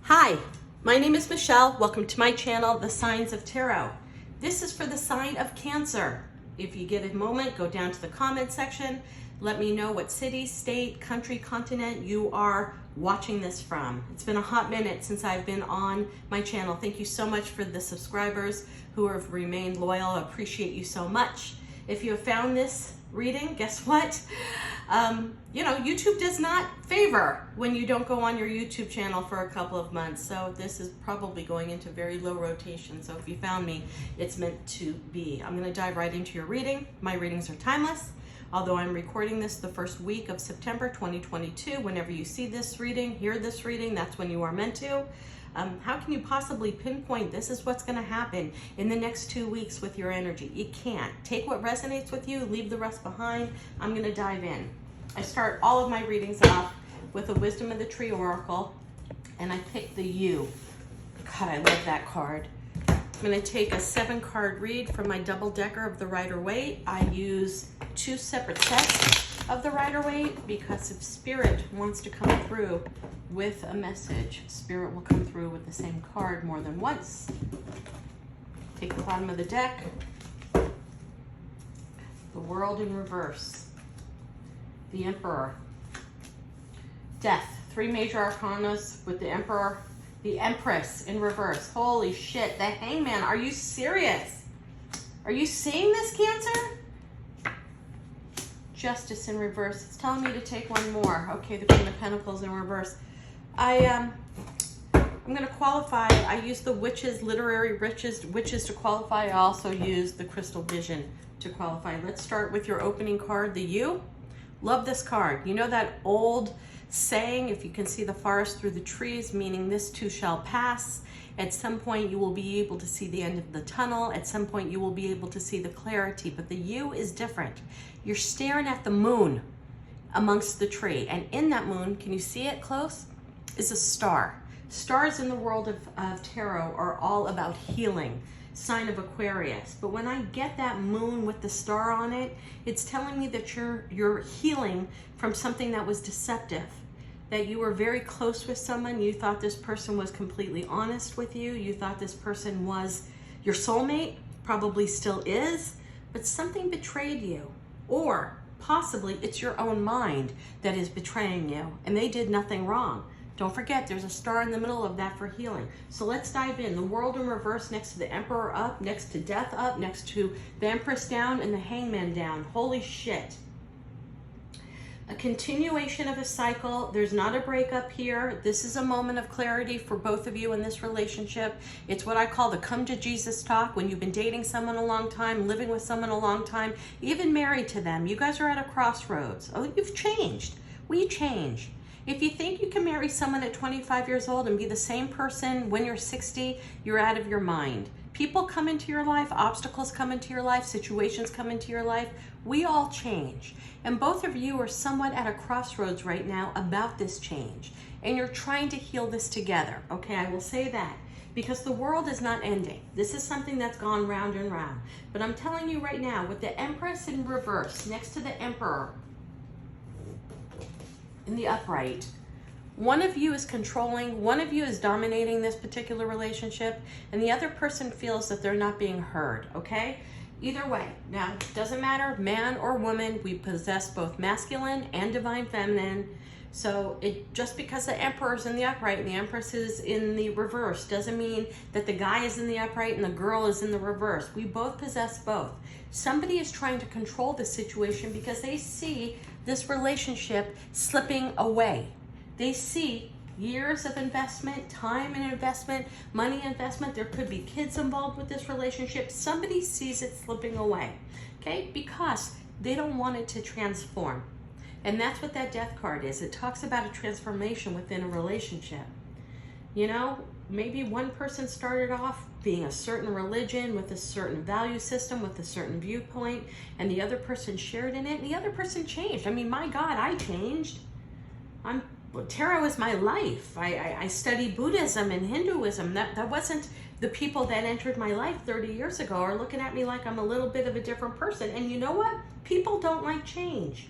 Hi, my name is Michelle. Welcome to my channel, The Signs of Tarot. This is for the sign of Cancer. If you get a moment, go down to the comment section. Let me know what city, state, country, continent you are watching this from. It's been a hot minute since I've been on my channel. Thank you so much for the subscribers who have remained loyal. I appreciate you so much. If you have found this reading, guess what? YouTube does not favor when you don't go on your YouTube channel for a couple of months. So this is probably going into very low rotation. So if you found me, it's meant to be. I'm going to dive right into your reading. My readings are timeless. Although I'm recording this the first week of September 2022, whenever you see this reading, hear this reading, that's when you are meant to. How can you possibly pinpoint this is what's going to happen in the next 2 weeks with your energy? You can't. Take what resonates with you, leave the rest behind. I'm going to dive in. I start all of my readings off with the Wisdom of the Tree Oracle, and I pick the U. God, I love that card. I'm going to take a 7-card read from my double-decker of the Rider-Waite. I use 2 separate sets of the Rider-Waite because if Spirit wants to come through with a message, Spirit will come through with the same card more than once. Take the bottom of the deck. The World in reverse. The Emperor. Death. 3 major arcanas with the Emperor. The Empress in reverse. Holy shit. The Hangman. Are you serious? Are you seeing this, Cancer? Justice in reverse. It's telling me to take one more. Okay, the Queen of Pentacles in reverse. I'm going to qualify. I use the Witches, Literary Witches to qualify. I also use the Crystal Vision to qualify. Let's start with your opening card, the U. Love this card. You know that old saying, if you can see the forest through the trees, meaning this too shall pass. At some point you will be able to see the end of the tunnel. At some point you will be able to see the clarity, but the U is different. You're staring at the moon amongst the tree, and in that moon, can you see it close, is a star. Stars in the world of tarot are all about healing. Sign of Aquarius. But when I get that moon with the star on it, it's telling me that you're healing from something that was deceptive, that you were very close with someone. You thought this person was completely honest with you. You thought this person was your soulmate, probably still is, but something betrayed you. Or possibly it's your own mind that is betraying you and they did nothing wrong. Don't forget, there's a star in the middle of that for healing. So let's dive in. The World in reverse, next to the Emperor up, next to Death up, next to the Empress down, and the Hangman down. Holy shit. A continuation of a cycle. There's not a breakup here. This is a moment of clarity for both of you in this relationship. It's what I call the come to Jesus talk. When you've been dating someone a long time, living with someone a long time, even married to them, you guys are at a crossroads. Oh, you've changed. We changed. If you think you can marry someone at 25 years old and be the same person when you're 60, you're out of your mind. People come into your life, obstacles come into your life, situations come into your life. We all change. And both of you are somewhat at a crossroads right now about this change. And you're trying to heal this together. Okay, I will say that. Because the world is not ending. This is something that's gone round and round. But I'm telling you right now, with the Empress in reverse, next to the Emperor, in the upright, one of you is controlling, one of you is dominating this particular relationship, and the other person feels that they're not being heard, okay? Either way, now, it doesn't matter, man or woman, we possess both masculine and divine feminine, so just because the Emperor's in the upright and the Empress is in the reverse doesn't mean that the guy is in the upright and the girl is in the reverse. We both possess both. Somebody is trying to control the situation because they see this relationship slipping away. They see years of investment, time and investment, money investment. There could be kids involved with this relationship. Somebody sees it slipping away, okay? Because they don't want it to transform. And that's what that Death card is. It talks about a transformation within a relationship. You know, maybe one person started off being a certain religion with a certain value system, with a certain viewpoint, and the other person shared in it, and the other person changed. I mean, my God, I changed. Tarot is my life. I study Buddhism and Hinduism. That wasn't the people that entered my life 30 years ago are looking at me like I'm a little bit of a different person. And you know what? People don't like change.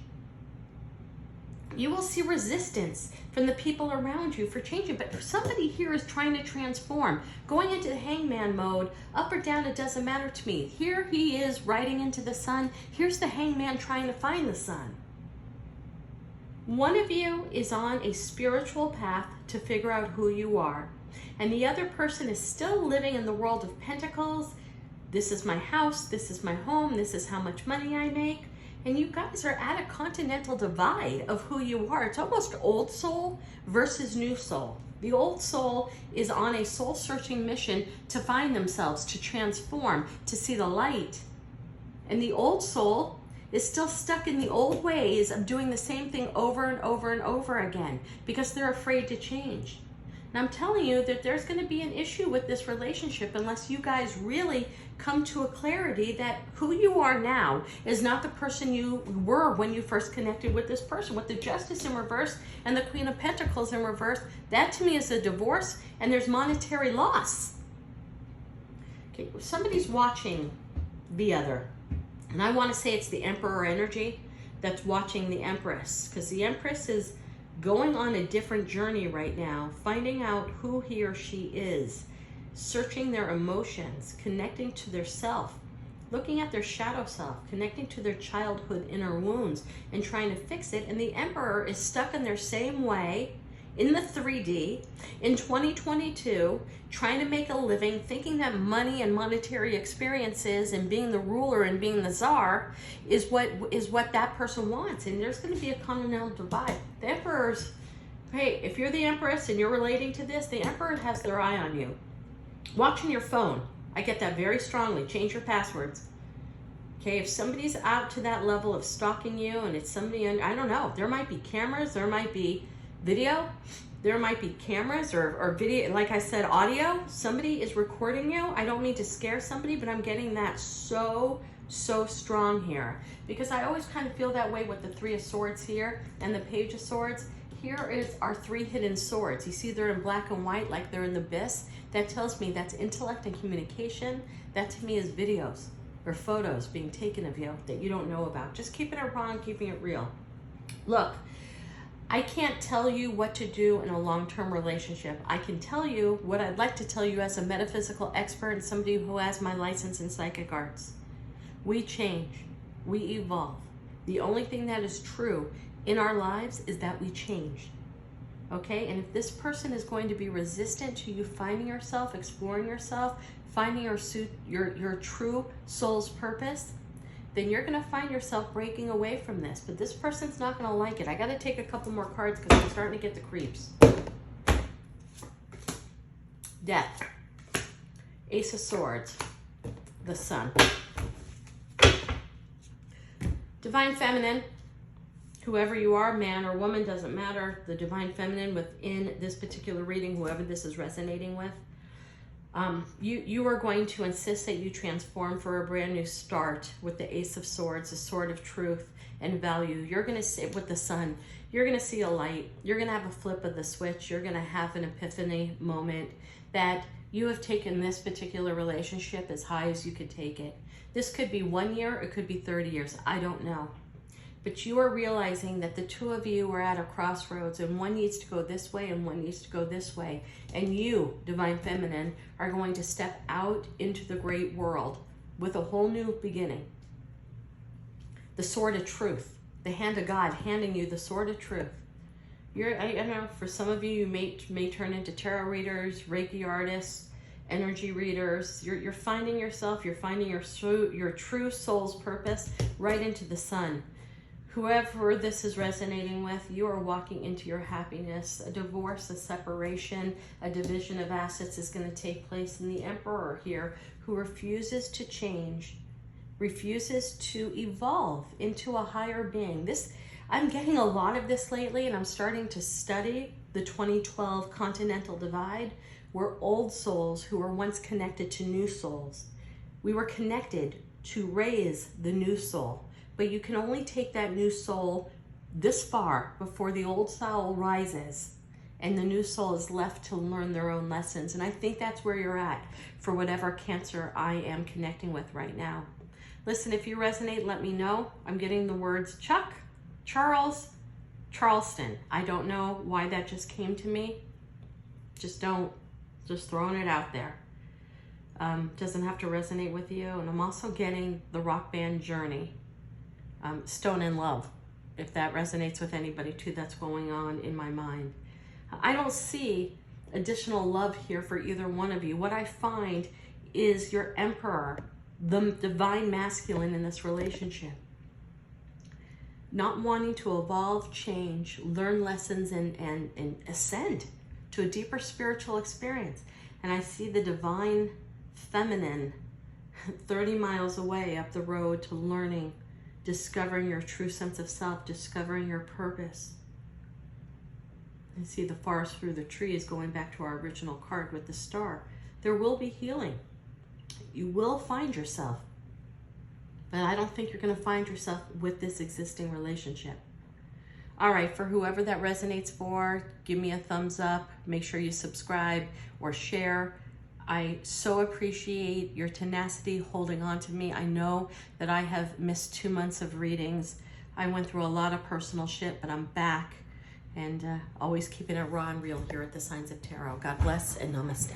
You will see resistance from the people around you for changing, but somebody here is trying to transform. Going into the hangman mode, up or down, it doesn't matter to me. Here he is riding into the sun. Here's the hangman trying to find the sun. One of you is on a spiritual path to figure out who you are, and the other person is still living in the world of pentacles. This is my house, this is my home, this is how much money I make. And you guys are at a continental divide of who you are. It's almost old soul versus new soul. The old soul is on a soul-searching mission to find themselves, to transform, to see the light. And the old soul is still stuck in the old ways of doing the same thing over and over and over again because they're afraid to change. And I'm telling you that there's going to be an issue with this relationship unless you guys really come to a clarity that who you are now is not the person you were when you first connected with this person. With the Justice in reverse and the Queen of Pentacles in reverse, that to me is a divorce and there's monetary loss. Okay, somebody's watching the other. And I want to say it's the Emperor energy that's watching the Empress, because the Empress is going on a different journey right now, finding out who he or she is, searching their emotions, connecting to their self, looking at their shadow self, connecting to their childhood inner wounds and trying to fix it. And the Emperor is stuck in their same way in the 3D in 2022, trying to make a living, thinking that money and monetary experiences and being the ruler and being the czar is what that person wants. And there's going to be a continental divide. The Emperor's, hey, if you're the Empress and you're relating to this, the Emperor has their eye on you. Watching your phone. I get that very strongly. Change your passwords. Okay, if somebody's out to that level of stalking you and it's somebody, I don't know, there might be cameras, there might be video, there might be cameras or video, like I said, audio. Somebody is recording you. I don't mean to scare somebody, but I'm getting that so strong here because I always kind of feel that way with the Three of Swords here and the Page of Swords. Here is our three hidden swords. You see they're in black and white like they're in the abyss. That tells me that's intellect and communication. That to me is videos or photos being taken of you that you don't know about. Just keeping it raw and keeping it real. Look, I can't tell you what to do in a long-term relationship. I can tell you what I'd like to tell you as a metaphysical expert and somebody who has my license in psychic arts. We change, we evolve. The only thing that is true in our lives is that we change. Okay, and if this person is going to be resistant to you finding yourself, exploring yourself, finding your true soul's purpose, then you're going to find yourself breaking away from this. But this person's not going to like it. I got to take a couple more cards because I'm starting to get the creeps. Death. Ace of Swords. The Sun. Divine Feminine. Whoever you are, man or woman, doesn't matter. The Divine Feminine within this particular reading, whoever this is resonating with. You are going to insist that you transform for a brand new start with the Ace of Swords, the Sword of Truth and Value. You're going to sit with the Sun. You're going to see a light. You're going to have a flip of the switch. You're going to have an epiphany moment that you have taken this particular relationship as high as you could take it. This could be 1 year. It could be 30 years. I don't know. But you are realizing that the two of you are at a crossroads and one needs to go this way and one needs to go this way. And you, Divine Feminine, are going to step out into the great world with a whole new beginning. The Sword of Truth, the hand of God handing you the Sword of Truth. I know for some of you, you may turn into tarot readers, Reiki artists, energy readers. You're finding yourself, you're finding your true soul's purpose right into the sun. Whoever this is resonating with, you are walking into your happiness. A divorce, a separation, a division of assets is going to take place. And the Emperor here, who refuses to change, refuses to evolve into a higher being. I'm getting a lot of this lately, and I'm starting to study the 2012 Continental Divide, where old souls who were once connected to new souls, we were connected to raise the new soul. But you can only take that new soul this far before the old soul rises and the new soul is left to learn their own lessons. And I think that's where you're at for whatever Cancer I am connecting with right now. Listen, if you resonate, let me know. I'm getting the words Chuck, Charles, Charleston. I don't know why that just came to me. Just throwing it out there. Doesn't have to resonate with you. And I'm also getting the rock band Journey, Stone in Love. If that resonates with anybody too, that's going on in my mind. I don't see additional love here for either one of you. What I find is your Emperor, the divine masculine in this relationship, not wanting to evolve, change, learn lessons, and ascend to a deeper spiritual experience. And I see the divine feminine 30 miles away up the road to learning, discovering your true sense of self, discovering your purpose. I see the forest through the trees, going back to our original card with the star. There will be healing. You will find yourself. But I don't think you're going to find yourself with this existing relationship. All right, for whoever that resonates for, give me a thumbs up. Make sure you subscribe or share. I so appreciate your tenacity holding on to me. I know that I have missed 2 months of readings. I went through a lot of personal shit, but I'm back. And always keeping it raw and real here at the Signs of Tarot. God bless and namaste.